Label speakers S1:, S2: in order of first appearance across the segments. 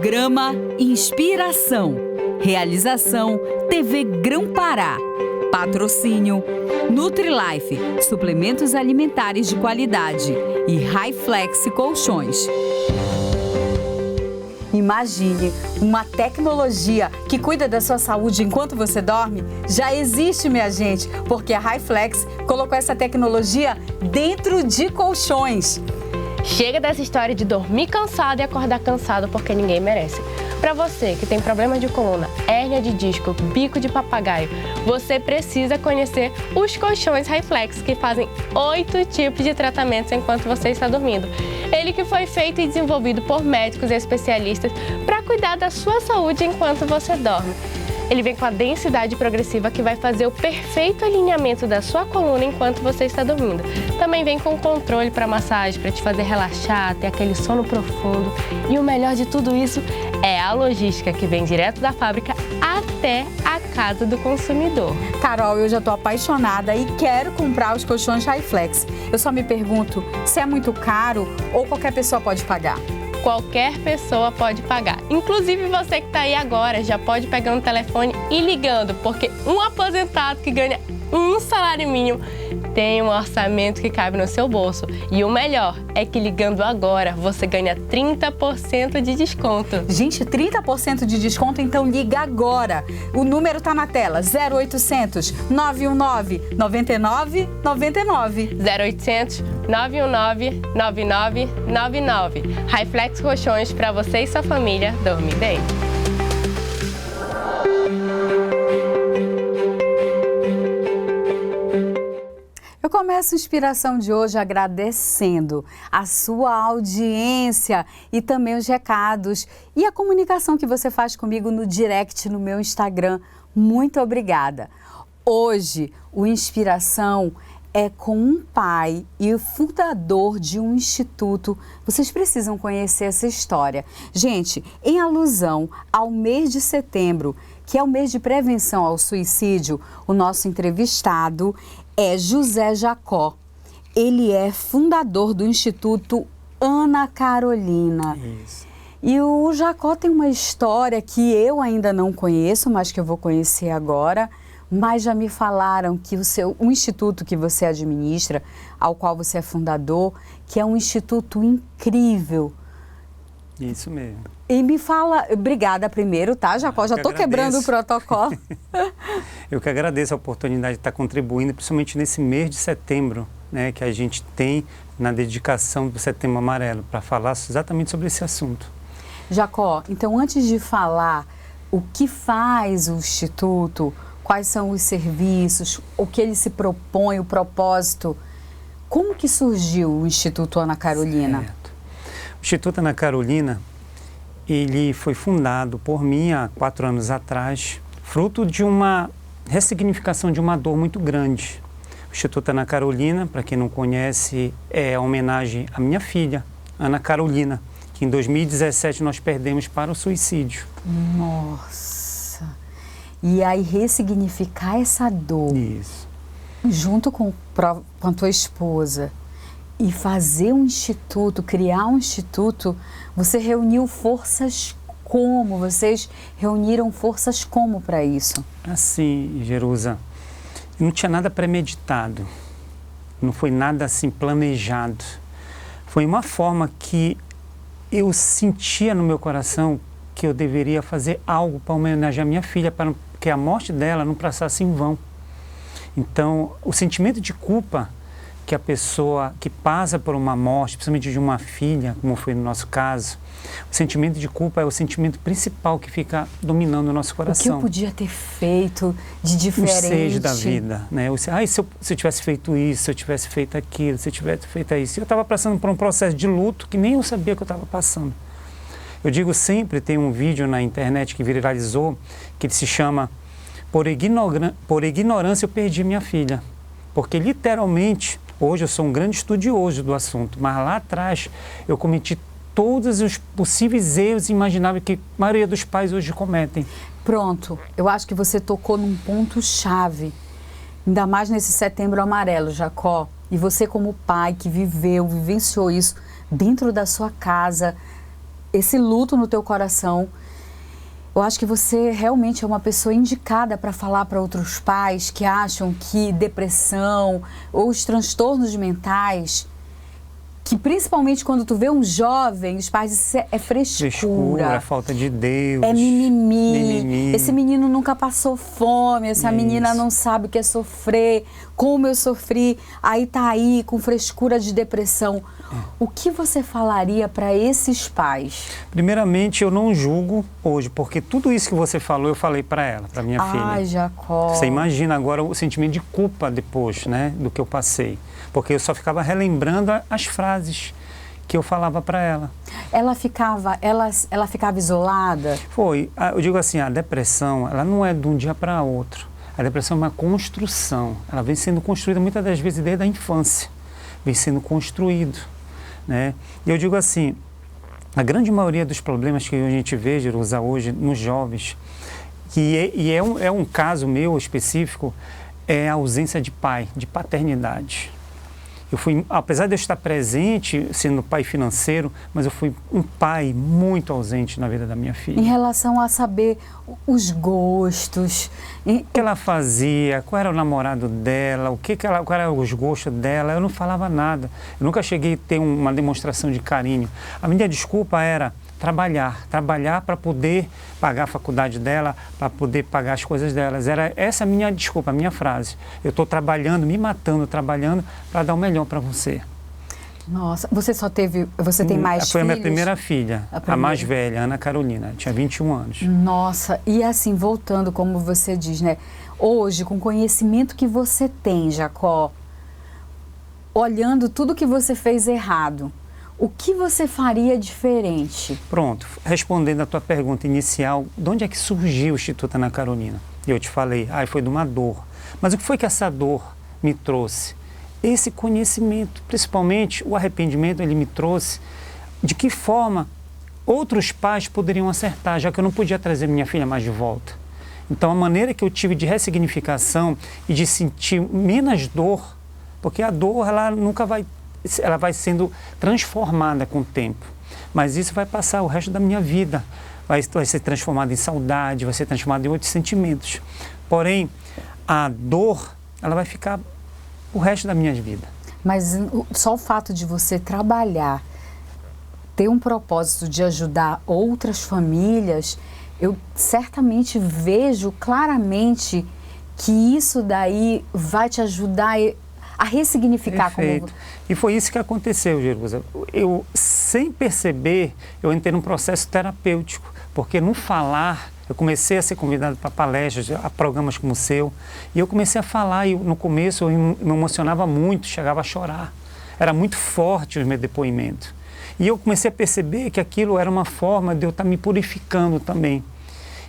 S1: Programa Inspiração. Realização TV Grão-Pará. Patrocínio Nutri-Life, suplementos alimentares de qualidade e Hi-Flex Colchões. Imagine uma tecnologia que cuida da sua saúde enquanto você dorme. Já existe, minha gente, porque a Hi-Flex colocou essa tecnologia dentro de colchões.
S2: Chega dessa história de dormir cansado e acordar cansado porque ninguém merece. Para você que tem problemas de coluna, hérnia de disco, bico de papagaio, você precisa conhecer os colchões Hi-Flex, que fazem 8 tipos de tratamentos enquanto você está dormindo. Ele que foi feito e desenvolvido por médicos e especialistas para cuidar da sua saúde enquanto você dorme. Ele vem com a densidade progressiva que vai fazer o perfeito alinhamento da sua coluna enquanto você está dormindo. Também vem com controle para massagem, para te fazer relaxar, ter aquele sono profundo. E o melhor de tudo isso é a logística que vem direto da fábrica até a casa do consumidor.
S1: Carol, eu já estou apaixonada e quero comprar os colchões Hi-Flex. Eu só me pergunto se é muito caro ou qualquer pessoa pode pagar.
S2: Qualquer pessoa pode pagar. Inclusive você que está aí agora já pode pegar no telefone e ligando, porque um aposentado que ganha um salário mínimo tem um orçamento que cabe no seu bolso. E o melhor é que ligando agora você ganha 30% de desconto.
S1: Gente, 30% de desconto, então liga agora. O número tá na tela, 0800 919 9999.
S2: 0800 919 9999. Hi-Flex Colchões para você e sua família dormir bem.
S1: Eu começo a inspiração de hoje agradecendo a sua audiência e também os recados e a comunicação que você faz comigo no direct no meu Instagram. Muito obrigada. Hoje, o Inspiração é com um pai e o fundador de um instituto. Vocês precisam conhecer essa história. Gente, em alusão ao mês de setembro, que é o mês de prevenção ao suicídio, o nosso entrevistado é José Jacó. Ele é fundador do Instituto Ana Carolina.
S3: Isso.
S1: E o Jacó tem uma história que eu ainda não conheço, mas que eu vou conhecer agora. Mas já me falaram que o instituto que você administra, ao qual você é fundador, que é um instituto incrível.
S3: Isso mesmo.
S1: E me fala, obrigada primeiro, tá, Jacó? Já estou quebrando o protocolo.
S3: Eu que agradeço a oportunidade de estar contribuindo, principalmente nesse mês de setembro, né, que a gente tem na dedicação do Setembro Amarelo, para falar exatamente sobre esse assunto.
S1: Jacó, então antes de falar o que faz o Instituto, quais são os serviços, o que ele se propõe, o propósito, como que surgiu o Instituto Ana Carolina?
S3: Certo. O Instituto Ana Carolina, ele foi fundado por mim há 4 anos atrás, fruto de uma ressignificação de uma dor muito grande. O Instituto Ana Carolina, para quem não conhece, é a homenagem à minha filha, Ana Carolina, que em 2017 nós perdemos para o suicídio.
S1: Nossa! E aí ressignificar essa dor.
S3: Isso.
S1: Junto com a tua esposa. E fazer um instituto, criar um instituto, você reuniu forças como? Vocês reuniram forças como para isso?
S3: Assim, Jerusa, não tinha nada premeditado, não foi nada assim planejado. Foi uma forma que eu sentia no meu coração que eu deveria fazer algo para homenagear minha filha, para que a morte dela não passasse em vão. Então, o sentimento de culpa que a pessoa que passa por uma morte, principalmente de uma filha, como foi no nosso caso, o sentimento de culpa é o sentimento principal que fica dominando o nosso coração.
S1: O que eu podia ter feito de diferente?
S3: O seja da vida, né? Se eu tivesse feito isso, se eu tivesse feito aquilo, se eu tivesse feito isso. Eu estava passando por um processo de luto que nem eu sabia que eu estava passando. Eu digo sempre, tem um vídeo na internet que viralizou, que ele se chama Por ignorância eu perdi minha filha. Porque literalmente, hoje eu sou um grande estudioso do assunto, mas lá atrás eu cometi todos os possíveis erros imagináveis que a maioria dos pais hoje cometem.
S1: Pronto, eu acho que você tocou num ponto-chave, ainda mais nesse Setembro Amarelo, Jacó. E você como pai que vivenciou isso dentro da sua casa, esse luto no teu coração. Eu acho que você realmente é uma pessoa indicada para falar para outros pais que acham que depressão ou os transtornos mentais, que principalmente quando tu vê um jovem, os pais dizem é frescura,
S3: é falta de Deus,
S1: é mimimi, esse menino nunca passou fome, essa menina não sabe o que é sofrer, como eu sofri, aí tá aí com frescura de depressão. O que você falaria para esses pais?
S3: Primeiramente, eu não julgo hoje, porque tudo isso que você falou, eu falei para ela, para minha filha.
S1: Ai, Jacó.
S3: Você imagina agora o sentimento de culpa depois, né, do que eu passei. Porque eu só ficava relembrando as frases que eu falava para ela.
S1: Ela ficava isolada?
S3: Foi. Eu digo assim, a depressão, ela não é de um dia para outro. A depressão é uma construção. Ela vem sendo construída muitas das vezes desde a infância. Vem sendo construído, né? E eu digo assim, a grande maioria dos problemas que a gente vê, Jerusa, hoje nos jovens, é um caso meu específico, é a ausência de pai, de paternidade. Apesar de eu estar presente, sendo pai financeiro, mas eu fui um pai muito ausente na vida da minha filha.
S1: Em relação a saber os gostos.
S3: O que ela fazia, qual era o namorado dela, qual eram os gostos dela, eu não falava nada. Eu nunca cheguei a ter uma demonstração de carinho. A minha desculpa era trabalhar para poder pagar a faculdade dela, para poder pagar as coisas delas. Era essa a minha desculpa, a minha frase. Eu estou trabalhando, me matando, trabalhando para dar o melhor para você.
S1: Nossa, você tem mais filhos?
S3: Foi a minha primeira filha, a mais velha, Ana Carolina, tinha 21 anos.
S1: Nossa, e assim, voltando, como você diz, né? Hoje, com o conhecimento que você tem, Jacó, olhando tudo que você fez errado, o que você faria diferente?
S3: Pronto, respondendo a tua pergunta inicial, de onde é que surgiu o Instituto Ana Carolina? Eu te falei, foi de uma dor. Mas o que foi que essa dor me trouxe? Esse conhecimento, principalmente o arrependimento, ele me trouxe de que forma outros pais poderiam acertar, já que eu não podia trazer minha filha mais de volta. Então, a maneira que eu tive de ressignificação e de sentir menos dor, porque a dor, ela vai sendo transformada com o tempo. Mas isso vai passar o resto da minha vida. Vai ser transformado em saudade, vai ser transformado em outros sentimentos. Porém, a dor, ela vai ficar o resto da minha vida.
S1: Mas só o fato de você trabalhar, ter um propósito de ajudar outras famílias, eu certamente vejo claramente que isso daí vai te ajudar a ressignificar.
S3: Perfeito. E foi isso que aconteceu, Jerusa. Eu, sem perceber, eu entrei num processo terapêutico, porque no falar, eu comecei a ser convidado para palestras, a programas como o seu, e eu comecei a falar, e no começo eu me emocionava muito, chegava a chorar. Era muito forte o meu depoimento. E eu comecei a perceber que aquilo era uma forma de eu estar me purificando também.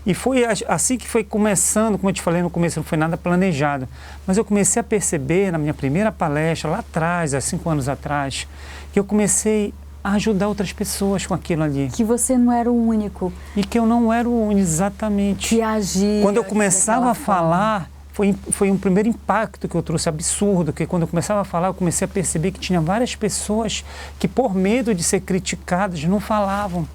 S3: E foi assim que foi começando, como eu te falei no começo, não foi nada planejado. Mas eu comecei a perceber na minha primeira palestra, lá atrás, há 5 anos atrás, que eu comecei a ajudar outras pessoas com aquilo ali.
S1: Que você não era o único.
S3: E que eu não era o único, exatamente.
S1: Que agia.
S3: Quando eu começava a falar, foi um primeiro impacto que eu trouxe absurdo, que quando eu começava a falar, eu comecei a perceber que tinha várias pessoas que, por medo de ser criticadas, não falavam.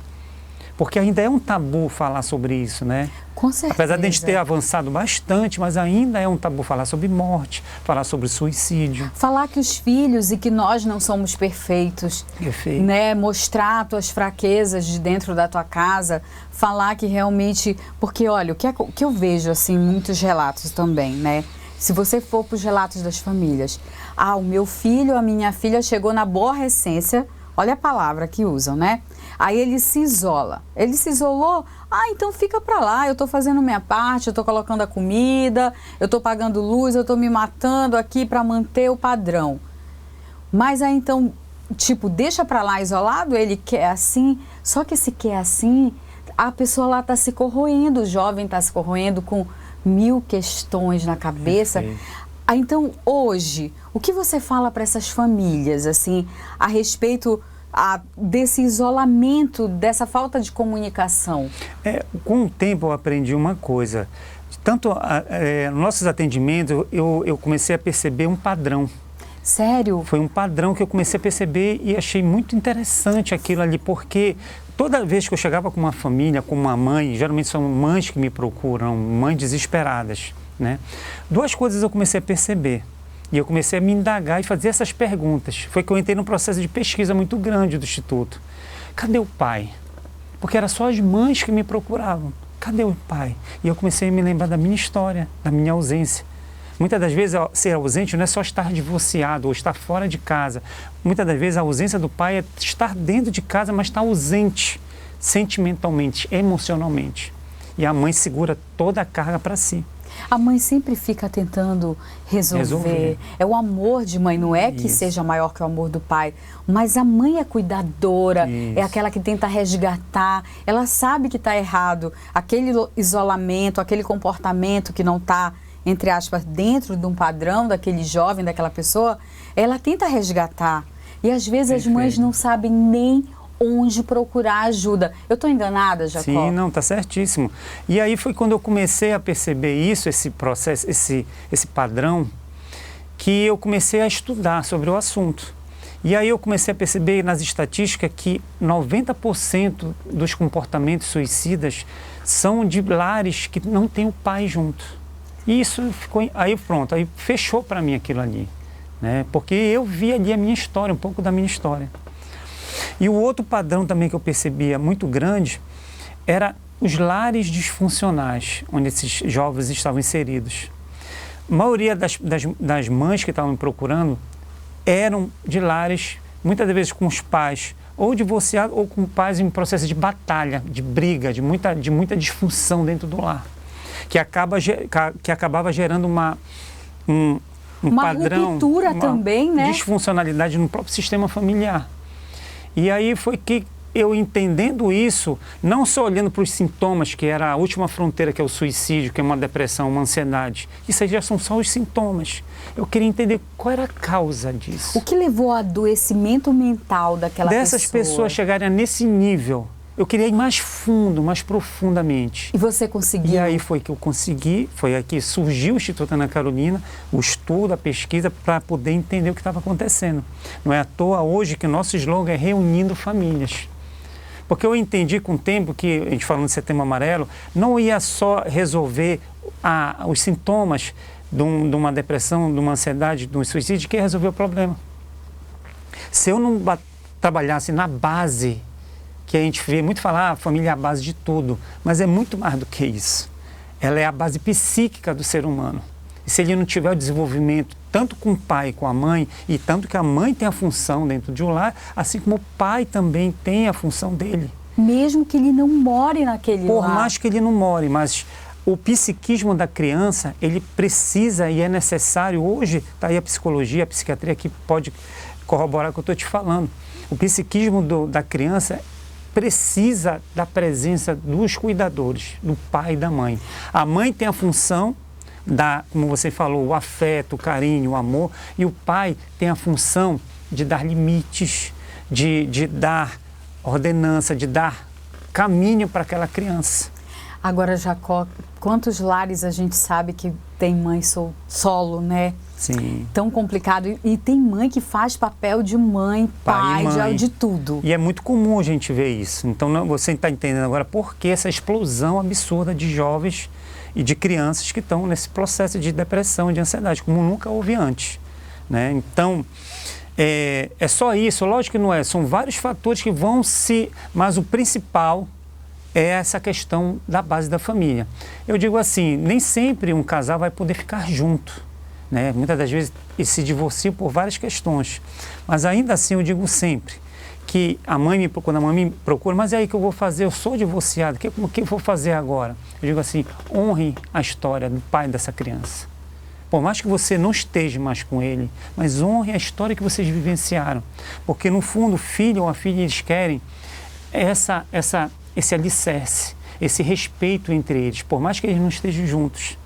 S3: Porque ainda é um tabu falar sobre isso, né?
S1: Com certeza.
S3: Apesar de a gente ter avançado bastante, mas ainda é um tabu falar sobre morte, falar sobre suicídio.
S1: Falar que os filhos e que nós não somos perfeitos.
S3: Perfeito.
S1: Né? Mostrar tuas fraquezas de dentro da tua casa. Falar que realmente... Porque, olha, o que eu vejo, assim, muitos relatos também, né? Se você for para os relatos das famílias. O meu filho, a minha filha chegou na aborrecência. Olha a palavra que usam, né? Aí ele se isola. Ele se isolou, então fica pra lá, eu tô fazendo minha parte, eu tô colocando a comida, eu tô pagando luz, eu tô me matando aqui pra manter o padrão. Mas aí então, deixa pra lá isolado, ele quer assim, só que se quer assim, a pessoa lá tá se corroendo, o jovem tá se corroendo com 1000 questões na cabeça. Então, hoje, o que você fala para essas famílias, assim, a respeito desse isolamento, dessa falta de comunicação?
S3: Com o tempo eu aprendi uma coisa. Tanto nos nossos atendimentos, eu comecei a perceber um padrão.
S1: Sério?
S3: Foi um padrão que eu comecei a perceber e achei muito interessante aquilo ali, porque toda vez que eu chegava com uma família, com uma mãe, geralmente são mães que me procuram, mães desesperadas, né? Duas coisas eu comecei a perceber. E eu comecei a me indagar e fazer essas perguntas. Foi que eu entrei num processo de pesquisa muito grande do Instituto. Cadê o pai? Porque era só as mães que me procuravam. Cadê o pai? E eu comecei a me lembrar da minha história, da minha ausência. Muitas das vezes, ser ausente não é só estar divorciado ou estar fora de casa. Muitas das vezes, a ausência do pai é estar dentro de casa, mas estar ausente sentimentalmente, emocionalmente. E a mãe segura toda a carga para si.
S1: A mãe sempre fica tentando resolver. É o amor de mãe, não é que seja maior que o amor do pai, mas a mãe é cuidadora, é aquela que tenta resgatar, ela sabe que está errado, aquele isolamento, aquele comportamento que não está, entre aspas, dentro de um padrão daquele jovem, daquela pessoa, ela tenta resgatar. E às vezes as mães não sabem nem onde procurar ajuda. Eu estou enganada, Jacó?
S3: Sim, não, está certíssimo. E aí foi quando eu comecei a perceber isso, esse processo, esse padrão, que eu comecei a estudar sobre o assunto. E aí eu comecei a perceber nas estatísticas que 90% dos comportamentos suicidas são de lares que não tem o pai junto. E isso ficou, aí pronto, aí fechou para mim aquilo ali, né? Porque eu vi ali a minha história, um pouco da minha história. E o outro padrão também que eu percebia muito grande era os lares disfuncionais, onde esses jovens estavam inseridos. A maioria das mães que estavam me procurando eram de lares, muitas vezes com os pais, ou divorciados, ou com pais em processo de batalha, de briga, de muita disfunção dentro do lar, que acabava gerando um padrão,
S1: ruptura também, né?
S3: Disfuncionalidade no próprio sistema familiar. E aí foi que eu, entendendo isso, não só olhando para os sintomas, que era a última fronteira, que é o suicídio, que é uma depressão, uma ansiedade, isso aí já são só os sintomas. Eu queria entender qual era a causa disso.
S1: O que levou ao adoecimento mental daquela pessoa?
S3: Dessas pessoas chegarem nesse nível. Eu queria ir mais fundo, mais profundamente.
S1: E você conseguiu?
S3: E aí foi que eu consegui, foi aí que surgiu o Instituto Ana Carolina, o estudo, a pesquisa, para poder entender o que estava acontecendo. Não é à toa hoje que o nosso slogan é reunindo famílias. Porque eu entendi com o tempo que, a gente falando de Setembro Amarelo, não ia só resolver os sintomas de uma depressão, de uma ansiedade, de um suicídio, que ia resolver o problema. Se eu não trabalhasse na base, que a gente vê muito falar, a família é a base de tudo, mas é muito mais do que isso. Ela é a base psíquica do ser humano. E se ele não tiver o desenvolvimento, tanto com o pai, com a mãe, e tanto que a mãe tem a função dentro de um lar, assim como o pai também tem a função dele.
S1: Mesmo que ele não more naquele lar.
S3: Por mais que ele não more, mas o psiquismo da criança, ele precisa e é necessário. Hoje está aí a psicologia, a psiquiatria que pode corroborar o que eu estou te falando. O psiquismo da criança precisa da presença dos cuidadores, do pai e da mãe. A mãe tem a função como você falou, o afeto, o carinho, o amor, e o pai tem a função de dar limites, de dar ordenança, de dar caminho para aquela criança.
S1: Agora, Jacó, quantos lares a gente sabe que tem mãe solo, né?
S3: Sim.
S1: Tão complicado. E tem mãe que faz papel de mãe, pai, de tudo.
S3: E é muito comum a gente ver isso. Então, você está entendendo agora por que essa explosão absurda de jovens e de crianças que estão nesse processo de depressão, de ansiedade, como nunca houve antes, né? Então, é só isso. Lógico que não é. São vários fatores que vão mas o principal é essa questão da base da família. Eu digo assim, nem sempre um casal vai poder ficar junto, né? Muitas das vezes eles se divorciam por várias questões, mas ainda assim eu digo sempre que quando a mãe me procura, mas é aí que eu vou fazer, eu sou divorciado, o que eu vou fazer agora? Eu digo assim, honre a história do pai dessa criança. Por mais que você não esteja mais com ele, mas honre a história que vocês vivenciaram, porque no fundo o filho ou a filha, eles querem esse alicerce, esse respeito entre eles, por mais que eles não estejam juntos.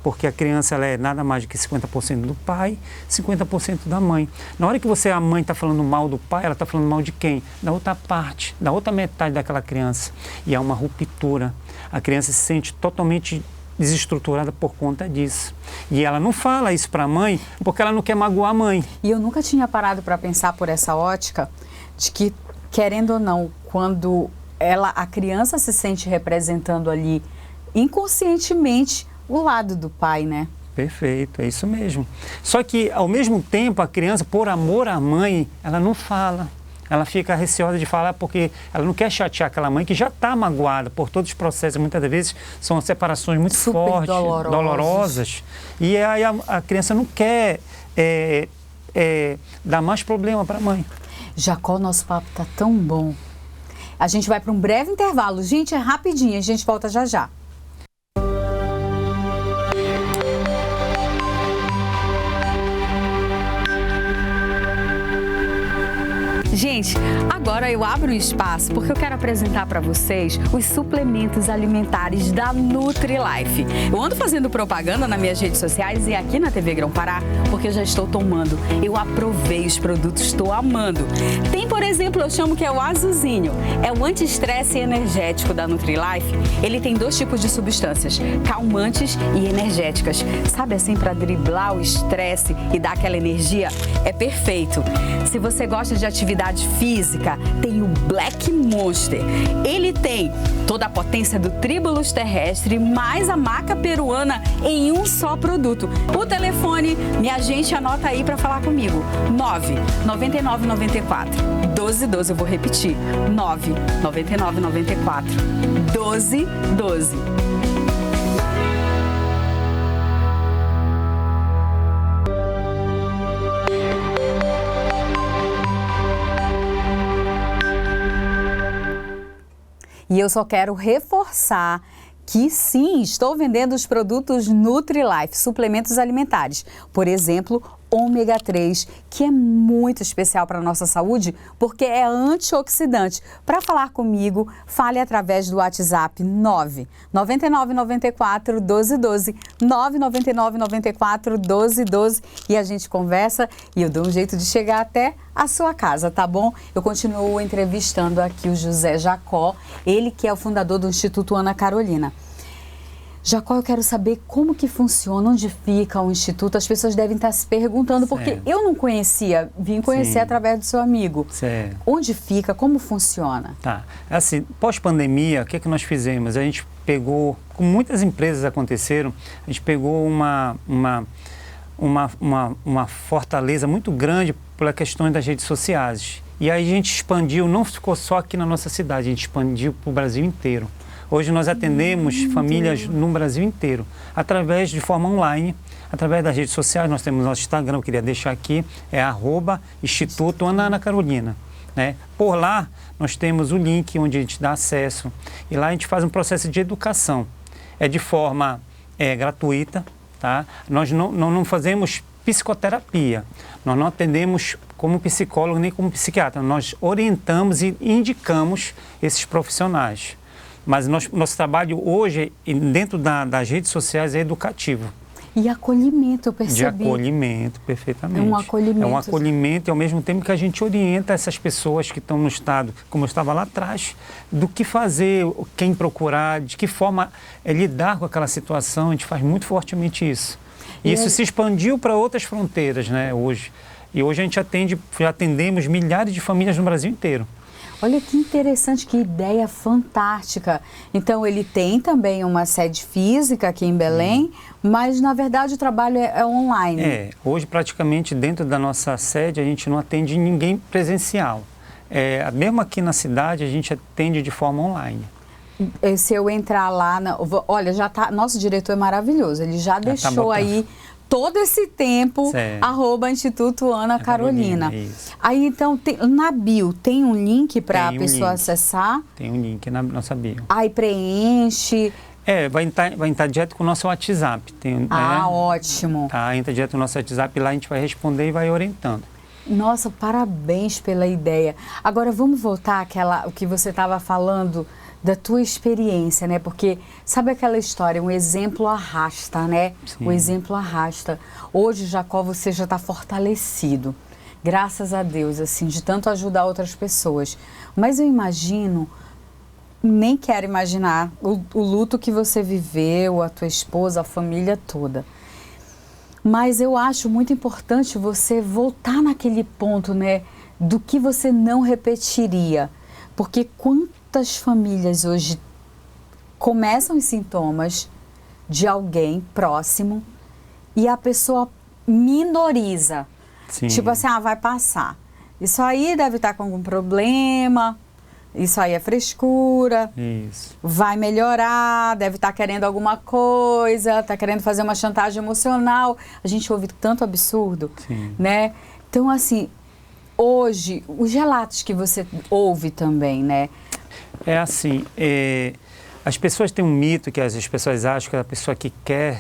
S3: Porque a criança ela é nada mais do que 50% do pai, 50% da mãe. Na hora que a mãe está falando mal do pai, ela está falando mal de quem? Da outra parte, da outra metade daquela criança. E há uma ruptura. A criança se sente totalmente desestruturada por conta disso. E ela não fala isso para a mãe porque ela não quer magoar a mãe.
S1: E eu nunca tinha parado para pensar por essa ótica de que, querendo ou não, quando a criança se sente representando ali inconscientemente o lado do pai, né?
S3: Perfeito, é isso mesmo. Só que, ao mesmo tempo, a criança, por amor à mãe, ela não fala. Ela fica receosa de falar porque ela não quer chatear aquela mãe que já está magoada por todos os processos. Muitas das vezes são separações muito fortes, dolorosas. E aí a criança não quer dar mais problema para a mãe.
S1: Jacó, nosso papo está tão bom. A gente vai para um breve intervalo. Gente, é rapidinho, a gente volta já já. Gente, agora eu abro um espaço porque eu quero apresentar para vocês os suplementos alimentares da NutriLife. Eu ando fazendo propaganda nas minhas redes sociais e aqui na TV Grão-Pará porque eu já estou tomando. Eu aprovei os produtos, estou amando. Tem, por exemplo, eu chamo que é o azulzinho. É o anti-estresse energético da NutriLife. Ele tem 2 tipos de substâncias, calmantes e energéticas. Sabe assim, para driblar o estresse e dar aquela energia? É perfeito. Se você gosta de atividade física, tem o Black Monster. Ele tem toda a potência do Tribulus terrestre mais a maca peruana em um só produto. O telefone, minha gente, anota aí para falar comigo. 99994-1212. Eu vou repetir. 99994-1212. E eu só quero reforçar que sim, estou vendendo os produtos NutriLife, suplementos alimentares. Por exemplo, ômega 3, que é muito especial para a nossa saúde, porque é antioxidante. Para falar comigo, fale através do WhatsApp 99994-1212, 99994-1212 e a gente conversa e eu dou um jeito de chegar até a sua casa, tá bom? Eu continuo entrevistando aqui o José Jacó, ele que é o fundador do Instituto Ana Carolina. Jacó, eu quero saber como que funciona, onde fica o Instituto. As pessoas devem estar se perguntando, porque eu não conhecia, vim conhecer através do seu amigo.
S3: Certo.
S1: Onde fica, como funciona?
S3: Tá, assim, pós-pandemia, o que nós fizemos? A gente pegou, como muitas empresas aconteceram, a gente pegou uma fortaleza muito grande pelas questões das redes sociais. E aí a gente expandiu, não ficou só aqui na nossa cidade, a gente expandiu para o Brasil inteiro. Hoje nós atendemos famílias no Brasil inteiro, através de forma online, através das redes sociais. Nós temos nosso Instagram, eu queria deixar aqui, é @Instituto Ana Carolina. Né? Por lá, nós temos o link onde a gente dá acesso e lá a gente faz um processo de educação. É de forma gratuita, tá? Nós não fazemos psicoterapia, nós não atendemos como psicólogo nem como psiquiatra, nós orientamos e indicamos esses profissionais. Mas nosso trabalho hoje, dentro das redes sociais, é educativo.
S1: E acolhimento, eu percebi.
S3: De acolhimento, perfeitamente.
S1: É um acolhimento.
S3: É um acolhimento e, ao mesmo tempo, que a gente orienta essas pessoas que estão no estado, como eu estava lá atrás, do que fazer, quem procurar, de que forma lidar com aquela situação. A gente faz muito fortemente isso. E isso se expandiu para outras fronteiras, né, hoje. E hoje a gente já atendemos milhares de famílias no Brasil inteiro.
S1: Olha que interessante, que ideia fantástica. Então, ele tem também uma sede física aqui em Belém, mas, na verdade, o trabalho é online.
S3: Hoje, praticamente, dentro da nossa sede, a gente não atende ninguém presencial. Mesmo aqui na cidade, a gente atende de forma online.
S1: Se eu entrar lá, olha, já tá, nosso diretor é maravilhoso, ele já deixou aí todo esse tempo, @Instituto Ana Carolina. Isso. Aí, então, na bio, tem um link para a pessoa acessar?
S3: Tem um link na nossa bio.
S1: Aí preenche...
S3: vai entrar direto com o nosso WhatsApp.
S1: Ótimo.
S3: Tá, entra direto no nosso WhatsApp, lá a gente vai responder e vai orientando.
S1: Nossa, parabéns pela ideia. Agora, vamos voltar o que você estava falando da tua experiência, né? Porque sabe aquela história, um exemplo arrasta, né?
S3: Sim.
S1: O exemplo arrasta. Hoje, Jacó, você já está fortalecido, graças a Deus, assim, de tanto ajudar outras pessoas. Mas eu imagino, nem quero imaginar o luto que você viveu, a tua esposa, a família toda. Mas eu acho muito importante você voltar naquele ponto, né? Do que você não repetiria. Porque quantas famílias hoje começam os sintomas de alguém próximo e a pessoa minoriza.
S3: Sim.
S1: Tipo assim, vai passar. Isso aí deve estar com algum problema, isso aí é frescura,
S3: Isso.
S1: vai melhorar, deve estar querendo alguma coisa, está querendo fazer uma chantagem emocional. A gente ouve tanto absurdo,
S3: Sim.
S1: né? Então, assim, hoje, os relatos que você ouve também, né?
S3: É assim, as pessoas têm um mito que as pessoas acham que a pessoa que quer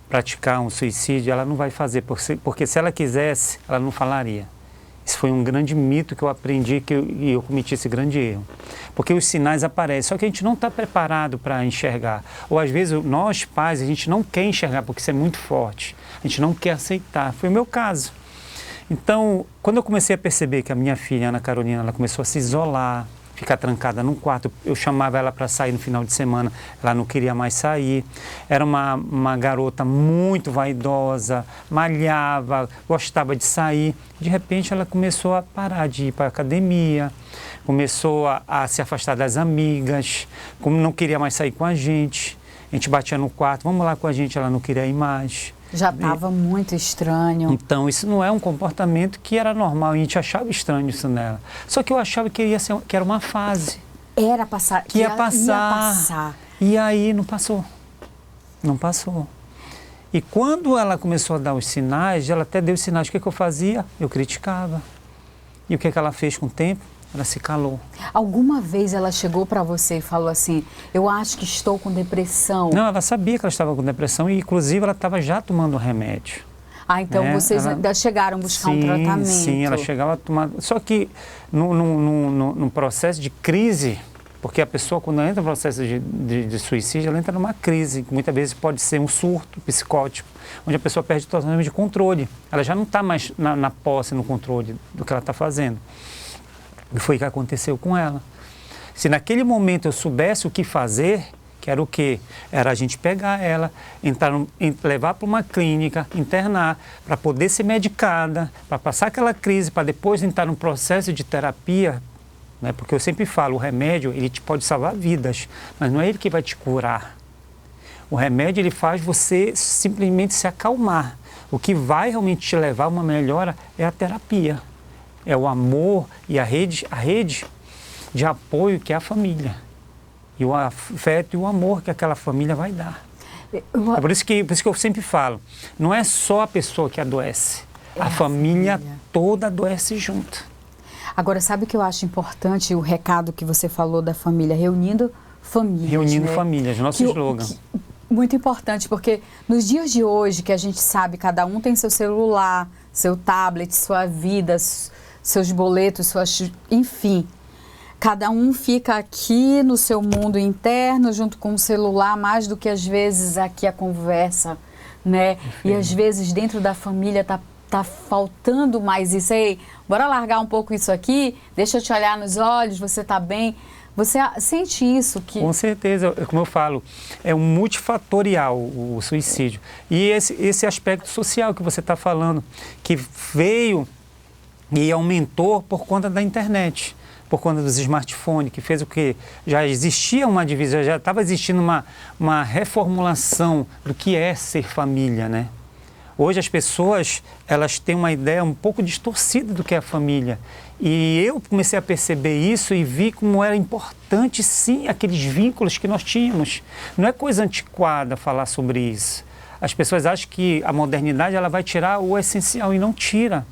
S3: praticar um suicídio, ela não vai fazer, porque se ela quisesse, ela não falaria. Isso foi um grande mito que eu aprendi e eu cometi esse grande erro. Porque os sinais aparecem, só que a gente não está preparado para enxergar. Ou às vezes nós pais, a gente não quer enxergar porque isso é muito forte. A gente não quer aceitar. Foi o meu caso. Então, quando eu comecei a perceber que a minha filha, Ana Carolina, ela começou a se isolar, ficar trancada num quarto, eu chamava ela para sair no final de semana, ela não queria mais sair. Era uma garota muito vaidosa, malhava, gostava de sair. De repente ela começou a parar de ir para a academia, começou a se afastar das amigas, como não queria mais sair com a gente batia no quarto, vamos lá com a gente, ela não queria ir mais.
S1: Já estava muito estranho.
S3: Então, isso não é um comportamento que era normal, e a gente achava estranho isso nela. Só que eu achava que era uma fase.
S1: Era passar.
S3: Que ia passar. E aí não passou. Não passou. E quando ela começou a dar os sinais, ela até deu os sinais, o que eu fazia? Eu criticava. E o que ela fez com o tempo? Ela se calou.
S1: Alguma vez ela chegou para você e falou assim, eu acho que estou com depressão?
S3: Não, ela sabia que ela estava com depressão e, inclusive, ela estava já tomando remédio.
S1: Ah, então vocês ainda chegaram a buscar um tratamento.
S3: Sim, ela chegava a tomar... Só que no processo de crise, porque a pessoa, quando entra no processo de suicídio, ela entra numa crise, que muitas vezes pode ser um surto psicótico, onde a pessoa perde totalmente de controle. Ela já não está mais na posse, no controle do que ela está fazendo. E foi o que aconteceu com ela. Se naquele momento eu soubesse o que fazer, que era o quê? Era a gente pegar ela, levar para uma clínica, internar, para poder ser medicada, para passar aquela crise, para depois entrar num processo de terapia, né? Porque eu sempre falo, o remédio, ele te pode salvar vidas, mas não é ele que vai te curar. O remédio, ele faz você simplesmente se acalmar. O que vai realmente te levar a uma melhora é a terapia. É o amor e a rede de apoio que é a família. E o afeto e o amor que aquela família vai dar. É por isso que eu sempre falo, não é só a pessoa que adoece, a família toda adoece junto.
S1: Agora, sabe o que eu acho importante, o recado que você falou da família, reunindo famílias.
S3: Reunindo
S1: né?
S3: famílias, nosso slogan.
S1: Muito importante, porque nos dias de hoje, que a gente sabe, cada um tem seu celular, seu tablet, sua vida, seus boletos, enfim. Cada um fica aqui no seu mundo interno, junto com o celular, mais do que às vezes aqui a conversa, né? Enfim. E às vezes dentro da família tá faltando mais isso aí. Bora largar um pouco isso aqui, deixa eu te olhar nos olhos, você tá bem. Você sente isso?
S3: Com certeza, como eu falo, é um multifatorial o suicídio. E esse aspecto social que você está falando, que veio e aumentou por conta da internet, por conta dos smartphones, que fez o que? Já existia uma divisão, já estava existindo uma reformulação do que é ser família, né? Hoje as pessoas, elas têm uma ideia um pouco distorcida do que é a família. E eu comecei a perceber isso e vi como era importante, sim, aqueles vínculos que nós tínhamos. Não é coisa antiquada falar sobre isso. As pessoas acham que a modernidade ela vai tirar o essencial e não tira.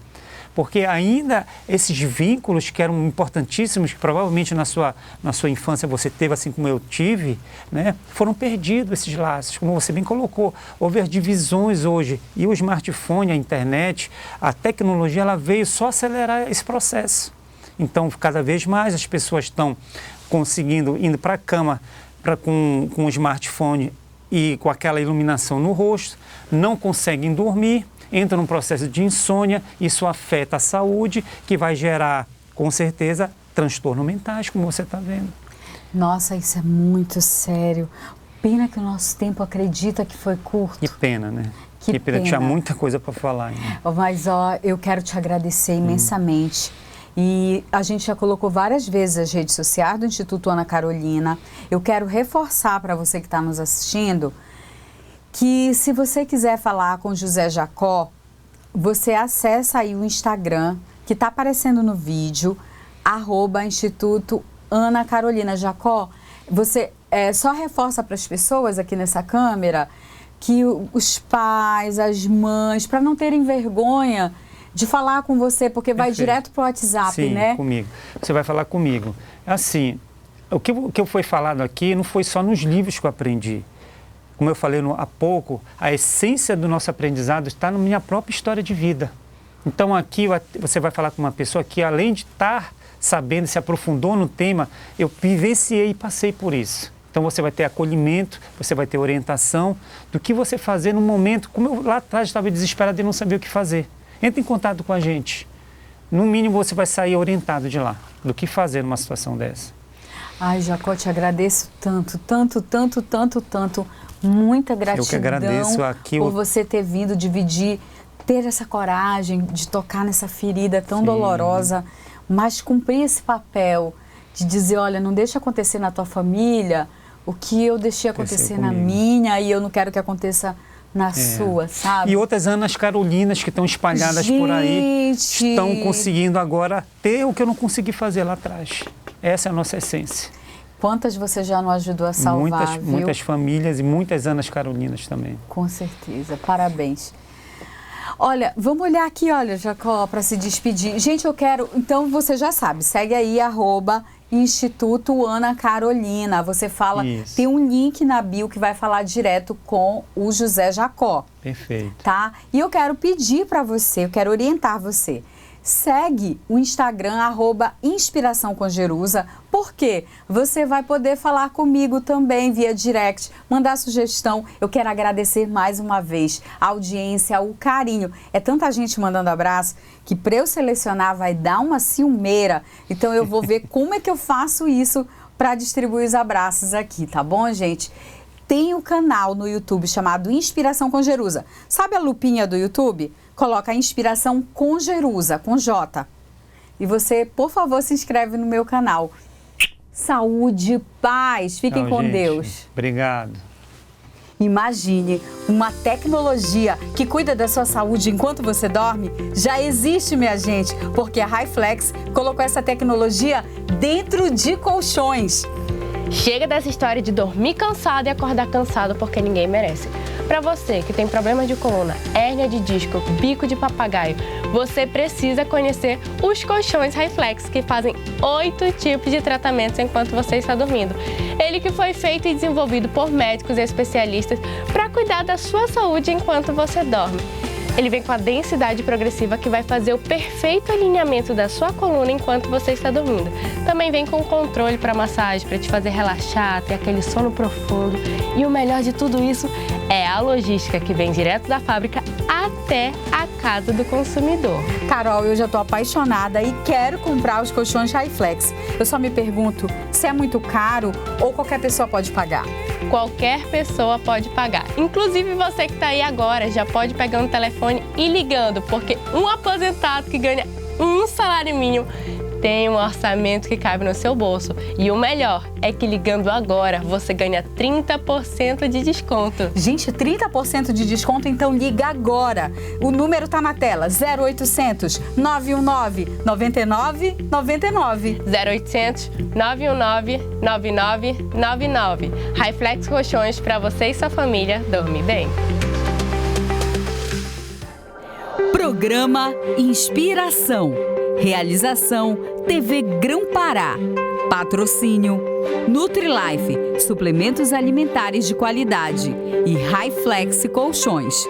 S3: Porque ainda esses vínculos que eram importantíssimos, que provavelmente na sua infância você teve, assim como eu tive, né, foram perdidos esses laços, como você bem colocou. Houve as divisões hoje e o smartphone, a internet, a tecnologia, ela veio só acelerar esse processo. Então, cada vez mais as pessoas estão conseguindo, indo para a cama com o smartphone e com aquela iluminação no rosto, não conseguem dormir, entra num processo de insônia, isso afeta a saúde, que vai gerar, com certeza, transtornos mentais, como você está vendo.
S1: Nossa, isso é muito sério. Pena que o nosso tempo acredita que foi curto.
S3: Que pena, né?
S1: Que pena.
S3: Tinha muita coisa para falar ainda.
S1: Mas, eu quero te agradecer imensamente. E a gente já colocou várias vezes as redes sociais do Instituto Ana Carolina. Eu quero reforçar para você que está nos assistindo que se você quiser falar com José Jacó, você acessa aí o Instagram, que está aparecendo no vídeo, @Instituto Ana Carolina. Jacó, você só reforça para as pessoas aqui nessa câmera que os pais, as mães, para não terem vergonha de falar com você, porque vai direto para o WhatsApp,
S3: sim,
S1: né?
S3: Comigo. Você vai falar comigo. Assim, o que foi falado aqui não foi só nos livros que eu aprendi. Como eu falei há pouco, a essência do nosso aprendizado está na minha própria história de vida. Então aqui você vai falar com uma pessoa que, além de estar sabendo, se aprofundou no tema, eu vivenciei e passei por isso. Então você vai ter acolhimento, você vai ter orientação do que você fazer no momento. Como eu lá atrás estava desesperado e não sabia o que fazer. Entre em contato com a gente. No mínimo você vai sair orientado de lá, do que fazer numa situação dessa.
S1: Ai, Jacó, te agradeço tanto, tanto, tanto, tanto, tanto. Muita gratidão.
S3: Eu que agradeço aqui
S1: por você ter vindo dividir, ter essa coragem de tocar nessa ferida tão dolorosa, mas cumprir esse papel de dizer, olha, não deixa acontecer na tua família o que eu deixei acontecer na minha e eu não quero que aconteça na sua, sabe?
S3: E outras Anas Carolinas que estão espalhadas por aí, estão conseguindo agora ter o que eu não consegui fazer lá atrás. Essa é a nossa essência.
S1: Quantas você já não ajudou a salvar, viu?
S3: Muitas famílias e muitas Anas Carolinas também.
S1: Com certeza, parabéns. Olha, vamos olhar aqui, olha, Jacó, para se despedir. Gente, eu quero, então você já sabe, segue aí, @Instituto Ana Carolina. Você fala,
S3: isso.
S1: Tem um link na bio que vai falar direto com o José Jacó.
S3: Perfeito.
S1: Tá? E eu quero pedir para você, eu quero orientar você. Segue o Instagram, @Inspiração com Jerusa, porque você vai poder falar comigo também via direct, mandar sugestão. Eu quero agradecer mais uma vez a audiência, o carinho. É tanta gente mandando abraço que para eu selecionar vai dar uma ciumeira. Então eu vou ver como é que eu faço isso para distribuir os abraços aqui, tá bom, gente? Tem um canal no YouTube chamado Inspiração com Jerusa. Sabe a lupinha do YouTube? Coloca Inspiração com Jerusa, com J. E você, por favor, se inscreve no meu canal. Saúde, paz. Fiquem com Deus.
S3: Obrigado.
S1: Imagine uma tecnologia que cuida da sua saúde enquanto você dorme. Já existe, minha gente, porque a Hi-Flex colocou essa tecnologia dentro de colchões.
S2: Chega dessa história de dormir cansado e acordar cansado porque ninguém merece. Para você que tem problemas de coluna, hérnia de disco, bico de papagaio, você precisa conhecer os colchões Hi-Flex, que fazem 8 tipos de tratamentos enquanto você está dormindo. Ele que foi feito e desenvolvido por médicos e especialistas para cuidar da sua saúde enquanto você dorme. Ele vem com a densidade progressiva que vai fazer o perfeito alinhamento da sua coluna enquanto você está dormindo. Também vem com controle para massagem, para te fazer relaxar, ter aquele sono profundo. E o melhor de tudo isso é a logística que vem direto da fábrica até a casa do consumidor.
S1: Carol, eu já estou apaixonada e quero comprar os colchões Hi-Flex. Eu só me pergunto se é muito caro ou qualquer pessoa pode pagar.
S2: Qualquer pessoa pode pagar. Inclusive você que está aí agora já pode pegar um telefone e ligando, porque um aposentado que ganha um salário mínimo tem um orçamento que cabe no seu bolso. E o melhor é que ligando agora você ganha 30% de desconto.
S1: Gente, 30% de desconto, então liga agora. O número tá na tela, 0800 919 99 99.
S2: 0800 919 9999. Hi-Flex Colchões para você e sua família dormir bem.
S1: Programa Inspiração. Realização TV Grão-Pará. Patrocínio Nutri-Life, suplementos alimentares de qualidade e Hi-Flex Colchões.